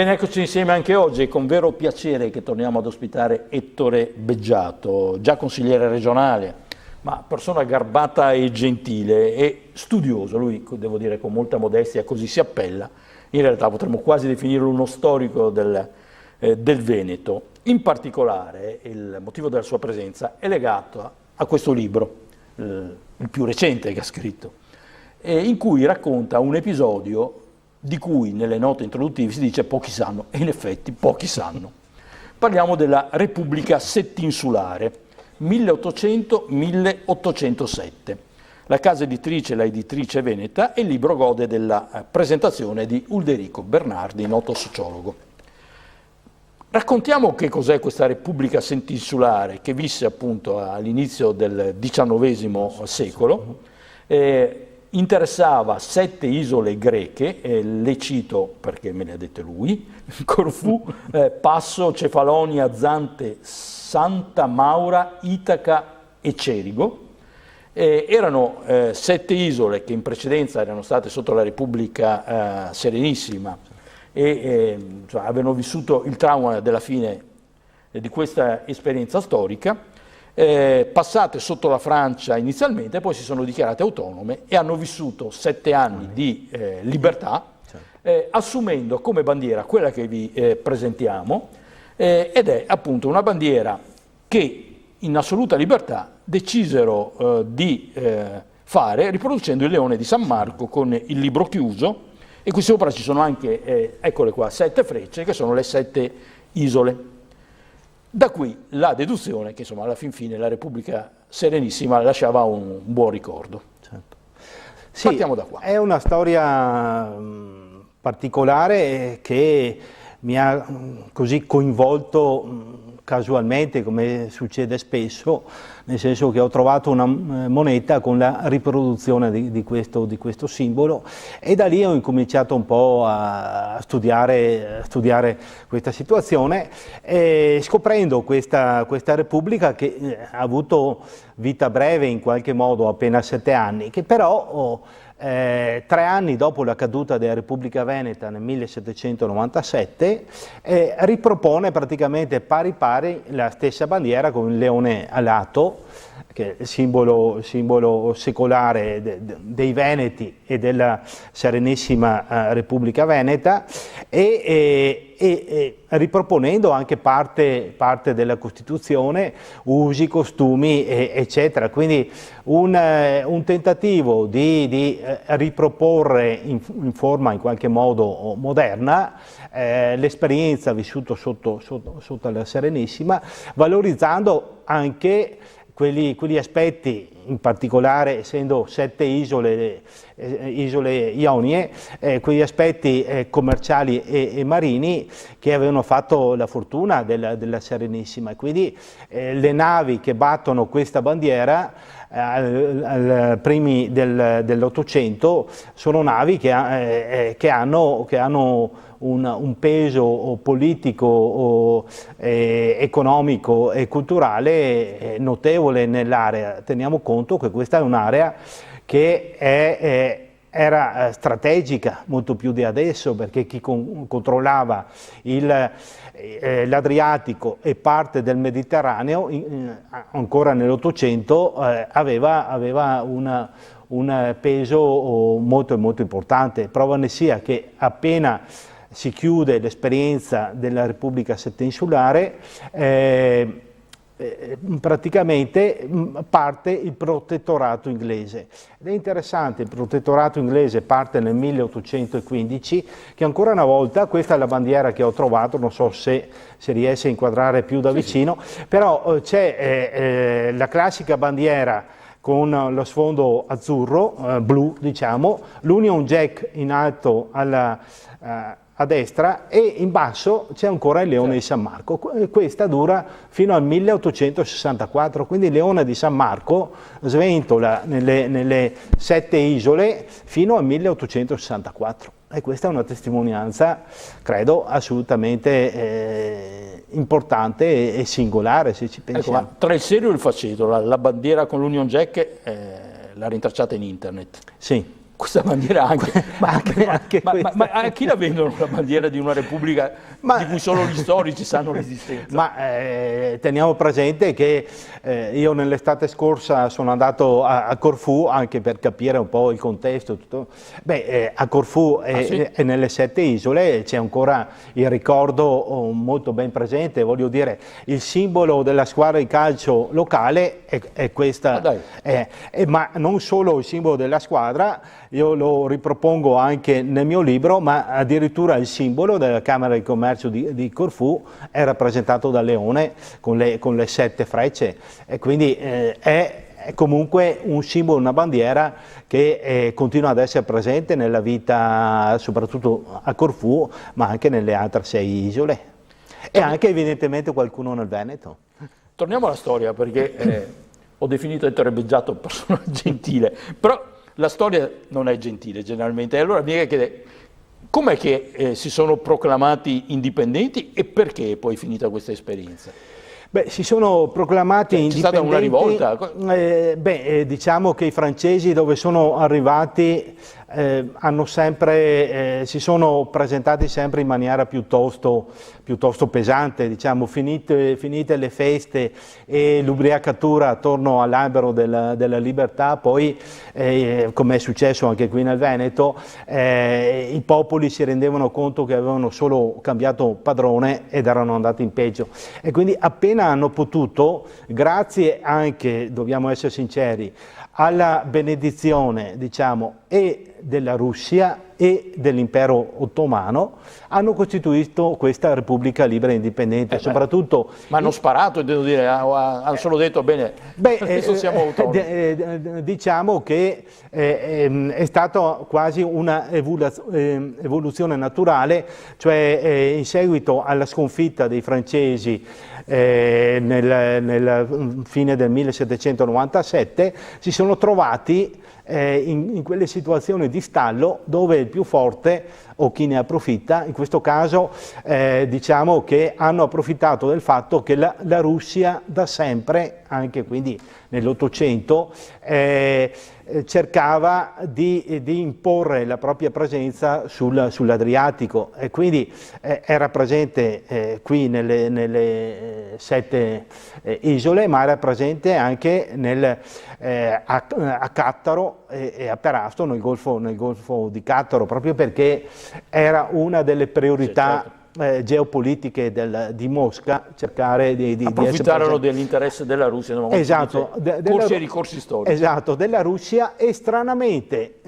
Ben eccoci insieme anche oggi, è con vero piacere che torniamo ad ospitare Ettore Beggiato, già consigliere regionale, ma persona garbata e gentile e studioso. Lui, devo dire con molta modestia, così si appella. In realtà potremmo quasi definirlo uno storico del Veneto. In particolare il motivo della sua presenza è legato a questo libro, il più recente che ha scritto, in cui racconta un episodio di cui nelle note introduttive si dice pochi sanno, e in effetti pochi sanno. Parliamo della Repubblica Settinsulare, 1800-1807. La casa editrice, la editrice veneta, e il libro gode della presentazione di Ulderico Bernardi, noto sociologo. Raccontiamo che cos'è questa Repubblica Settinsulare che visse appunto all'inizio del XIX secolo. Interessava 7 isole greche, le cito perché me le ha dette lui: Corfù, Passo, Cefalonia, Zante, Santa Maura, Itaca e Cerigo. Erano 7 isole che in precedenza erano state sotto la Repubblica Serenissima e avevano vissuto il trauma della fine di questa esperienza storica. Passate sotto la Francia inizialmente, poi si sono dichiarate autonome e hanno vissuto 7 anni di libertà, assumendo come bandiera quella che vi presentiamo, ed è appunto una bandiera che in assoluta libertà decisero di fare riproducendo il leone di San Marco con il libro chiuso, e qui sopra ci sono anche, eccole qua, 7 frecce che sono le 7 isole. Da qui la deduzione che insomma alla fin fine la Repubblica Serenissima lasciava un buon ricordo. Certo. Sì, partiamo da qua. È una storia particolare che mi ha così coinvolto casualmente, come succede spesso, nel senso che ho trovato una moneta con la riproduzione di questo simbolo, e da lì ho incominciato un po' a studiare questa situazione, scoprendo questa Repubblica che ha avuto vita breve in qualche modo, appena 7 anni, che però 3 anni dopo la caduta della Repubblica Veneta nel 1797 ripropone praticamente pari pari la stessa bandiera con il leone alato, che è il simbolo secolare dei Veneti e della Serenissima Repubblica Veneta, e riproponendo anche parte della Costituzione, usi, costumi, eccetera. Quindi un tentativo di riproporre in forma in qualche modo moderna l'esperienza vissuta sotto la Serenissima, valorizzando anche quegli aspetti, in particolare essendo 7 isole ionie, quegli aspetti commerciali e marini che avevano fatto la fortuna della Serenissima, e quindi le navi che battono questa bandiera ai primi dell'Ottocento sono navi che hanno un peso politico, economico e culturale notevole nell'area. Teniamo conto che questa è un'area che era strategica molto più di adesso, perché chi controllava l'Adriatico e parte del Mediterraneo ancora nell'Ottocento aveva un peso molto molto importante. Prova ne sia che appena si chiude l'esperienza della Repubblica Settinsulare, praticamente parte il protettorato inglese. Ed è interessante, il protettorato inglese parte nel 1815, che ancora una volta, questa è la bandiera che ho trovato, non so se riesce a inquadrare più da vicino, però c'è la classica bandiera con lo sfondo azzurro, blu diciamo, l'Union Jack in alto a destra, e in basso c'è ancora il leone di San Marco. Questa dura fino al 1864, quindi il leone di San Marco sventola nelle 7 isole fino al 1864. E questa è una testimonianza, credo, assolutamente importante e singolare, se ci pensiamo. Ecco, ma tra il serio e il faceto, la bandiera con l'Union Jack l'ha rintracciata in internet. Sì. questa bandiera anche, anche ma a chi la vendono la bandiera di una repubblica di cui solo gli storici sanno l'esistenza? Ma teniamo presente che io nell'estate scorsa sono andato a Corfù anche per capire un po' il contesto. Tutto. A Corfù e nelle 7 isole c'è ancora il ricordo molto ben presente, voglio dire, il simbolo della squadra di calcio locale è questa, ma non solo il simbolo della squadra, io lo ripropongo anche nel mio libro, ma addirittura il simbolo della Camera di Commercio di Corfù è rappresentato dal leone con le 7 frecce, e quindi è comunque un simbolo, una bandiera che continua ad essere presente nella vita, soprattutto a Corfù, ma anche nelle altre 6 isole e anche evidentemente qualcuno nel Veneto. Torniamo alla storia, perché ho definito il terrebeggiato persona gentile, però la storia non è gentile generalmente, e allora mi chiede com'è che si sono proclamati indipendenti e perché è poi finita questa esperienza? Si sono proclamati indipendenti. C'è stata una rivolta? Diciamo che i francesi, dove sono arrivati, hanno sempre, si sono presentati sempre in maniera piuttosto pesante, diciamo, finite le feste e l'ubriacatura attorno all'albero della libertà, poi, come è successo anche qui nel Veneto, i popoli si rendevano conto che avevano solo cambiato padrone ed erano andati in peggio. E quindi appena hanno potuto, grazie anche, dobbiamo essere sinceri, alla benedizione, diciamo, e della Russia e dell'impero ottomano, hanno costituito questa Repubblica Libera e Indipendente, soprattutto... Ma hanno sparato, devo dire, hanno solo detto, bene, adesso siamo autonomi. Diciamo che è stata quasi una evoluzione naturale, cioè in seguito alla sconfitta dei francesi nel fine del 1797, si sono trovati in quelle situazioni di stallo dove il più forte o chi ne approfitta, in questo caso diciamo che hanno approfittato del fatto che la Russia da sempre, anche quindi nell'Ottocento, cercava di imporre la propria presenza sull'Adriatico, e quindi era presente qui nelle 7 isole, ma era presente anche a Cattaro e a Perasto, nel Golfo di Cattaro, proprio perché era una delle priorità geopolitiche di Mosca, cercare di approfittarono dell'interesse della Russia, esatto, corsi e ricorsi storici. Esatto, della Russia, e stranamente,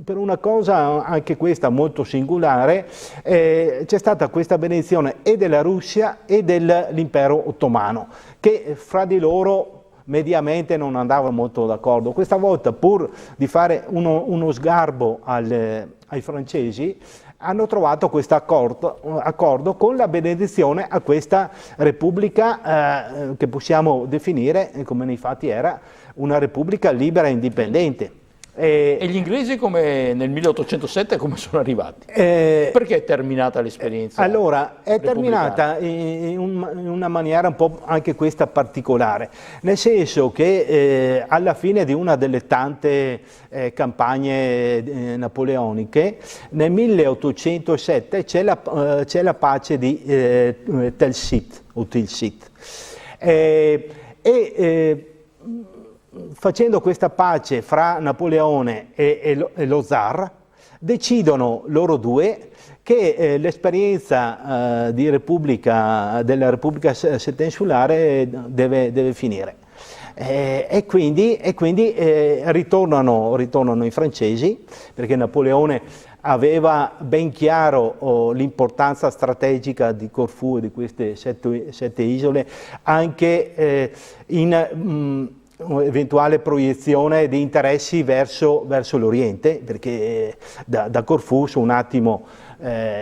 per una cosa anche questa molto singolare, c'è stata questa benedizione e della Russia e dell'impero ottomano, che fra di loro mediamente non andavano molto d'accordo. Questa volta, pur di fare uno sgarbo ai francesi, hanno trovato questo accordo con la benedizione a questa repubblica che possiamo definire, come nei fatti era, una repubblica libera e indipendente. E gli inglesi come nel 1807 come sono arrivati? Perché è terminata l'esperienza? Allora, è terminata in una maniera un po' anche questa particolare, nel senso che alla fine di una delle tante campagne napoleoniche, nel 1807 c'è la pace di Tilsit, facendo questa pace fra Napoleone e lo zar, decidono loro due che l'esperienza della Repubblica settensulare deve finire. E quindi ritornano i francesi, perché Napoleone aveva ben chiaro l'importanza strategica di Corfù e di queste 7 isole, anche in eventuale proiezione di interessi verso l'Oriente, perché da Corfù su un attimo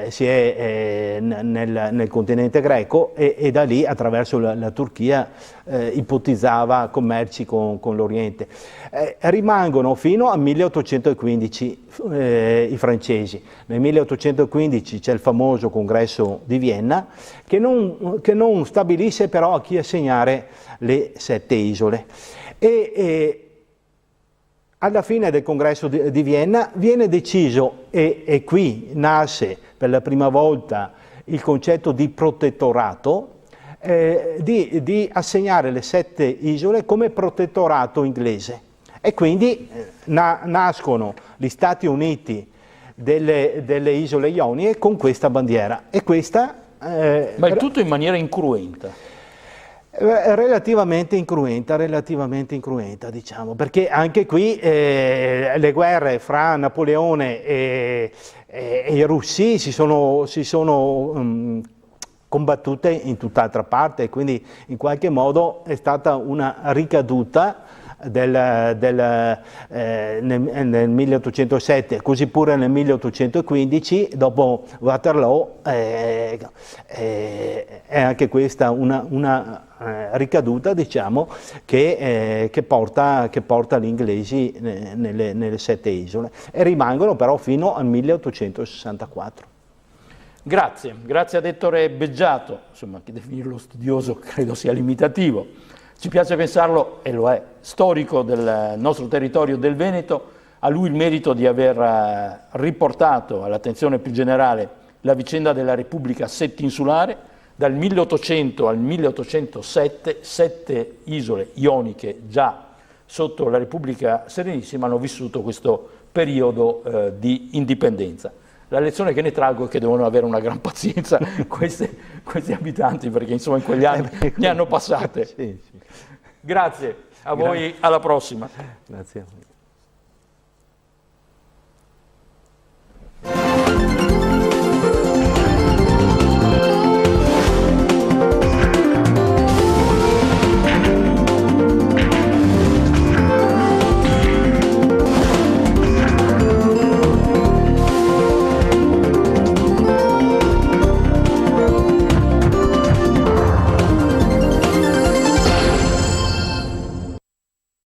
si è nel continente greco e da lì attraverso la Turchia ipotizzava commerci con l'Oriente. Rimangono fino al 1815 i francesi. Nel 1815 c'è il famoso congresso di Vienna che non stabilisce però a chi assegnare le 7 isole. Alla fine del congresso di Vienna viene deciso, e qui nasce per la prima volta il concetto di protettorato, di assegnare le 7 isole come protettorato inglese. E quindi nascono gli Stati Uniti delle isole Ionie con questa bandiera. E questa, ma il tutto in maniera incruenta. Relativamente incruenta, diciamo, perché anche qui le guerre fra Napoleone e i russi si sono combattute in tutt'altra parte, quindi in qualche modo è stata una ricaduta nel 1807, così pure nel 1815, dopo Waterloo, è anche questa una ricaduta, diciamo, che porta gli inglesi nelle 7 isole, e rimangono però fino al 1864. Grazie ad Ettore Beggiato, insomma, che definirlo studioso credo sia limitativo. Ci piace pensarlo, e lo è, storico del nostro territorio del Veneto. A lui il merito di aver riportato all'attenzione più generale la vicenda della Repubblica Settinsulare. Dal 1800 al 1807, 7 isole ioniche già sotto la Repubblica Serenissima hanno vissuto questo periodo di indipendenza. La lezione che ne traggo è che devono avere una gran pazienza questi abitanti, perché insomma in quegli anni ne hanno passate. Sì. Grazie a voi, alla prossima. Grazie a voi.